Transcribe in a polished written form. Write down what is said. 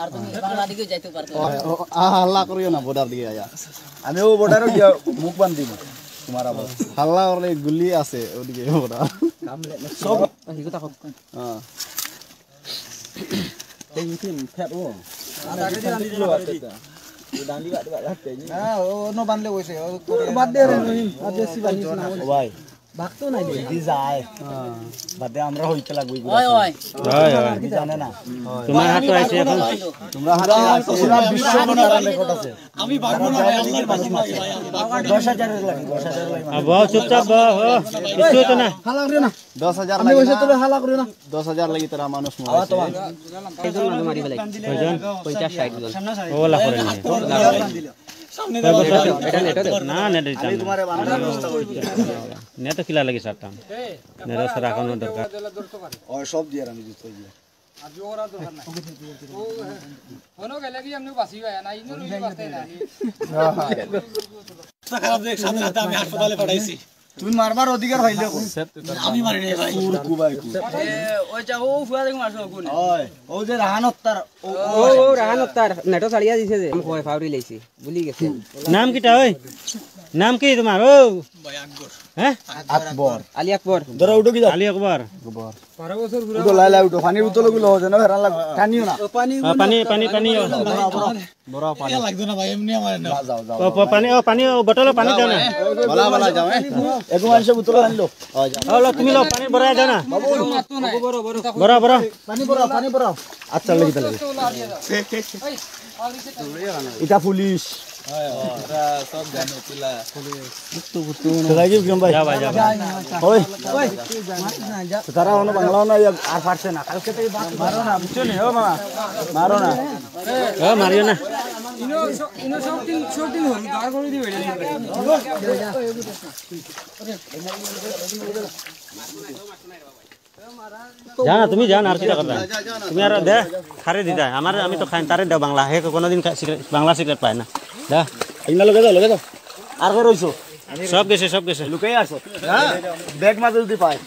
আর তুমি বাংলা দিকে যাইতে পারতো হাল্লা করিও না বর্ডার দিকে আয়া আমি ও বর্ডারে গিয়া মুখ বান্ধ দিব তোমার আবার হাল্লা করলে গুলি আছে ওদিকে বর্ডার সব হিগো তাকো হ্যাঁ এই মিটিং ফেট ও আগে দাঁড়ি দিলো দাঁড়ি বাড়তে হ্যাঁ ও নো বানলে হইছে ও বাদ দে রে আর বেশি বানিস না ও ভাই ভাগতো নাই দি যায় বাদে আমরা হইতে লাগবই ওই ওই কি জানে না তোমার হাতে আছে এখন তোমরা হাতে আছে পুরো বিশ্ব মনোরম রেকর্ড আছে আমি ভাগবো না ভাই আল্লাহর বাসি 10000 এর লাগি 10000 লাগি বহু চুপচাপ কিছু তো না হালা করিও না 10000 আমি হইছে তোরে হালা করিও না 10000 লাগি তোরা মানুষ মরাইছে এইজন মানুষ মারি ফেলাই কয়জন 50 60 জন ওলা করে নি সামনে এটা নেটা দেব না নেটা দিতাম আমি তোমারে বানানোর ব্যবস্থা করি নেট কিলা লাগি সারতাম নেটা সারা কোনো দরকার ও সব দিয়ে আমি দিতে হই আর জোরা দরকার নাই ও হনো গেলে কি আমনে বাসি হয় না ইনো রুই বাসতে না খারাপ দেখ সাথে সাথে আমি হাসপাতালে পাঠাইছি তুমি মারবার অধিকার হইলে আমি মারি নাই ভাই কুরকু ভাই ওই যা ও ফুয়া দেখো মারছো কোন ওই ও যে রাহানত তার ও রাহান তার নেটো ছাড়িয়া দিছে যে আমি কই ফাউরি লাইছি ভুলি গেছে নাম কিটা ওই নাম কি তোমার ও ভাই আকবর হ্যাঁ আকবর আলী আকবর ধরো উঠো কি দাও আলী আকবর উঠো লাই লাই উঠো পানির বোতল গুলো হচ্ছে না হেরান লাগ টানিও না পানি পানি পানি বড় পানি লাগতো না ভাই এমনি আমার না যাও যাও পানি বোতল পানি দাও না বলা বলা যাও এগো মানুষে বোতল আনলো হলো তুমি লো পানি ভরাই দাও না বড় বড় পানি পড়াও আচ্ছা লাগি তাহলে এটা পুলিশ সব জানো পিলা লাগি বিক্রম ভাই যা ভাই যা ওই তারা হলো বাংলা না আর পারছে না কালকে তো মারো না বুঝছো নি ও মামা মারো না মারিও না ইনো সব দিন হল দাঁড় করে দিবে জানা তুমি জান আর কিটা করবা তুমি আর দে খারে দিদা আমার আমি তো খাই তারে দাও বাংলা হে কোনদিন বাংলা সিগারেট পায় না দা ইনা লগে যাও আর কই রইছো সব গেছে লুকাই আসো হ্যাঁ ব্যাগ মাঝে যদি পায়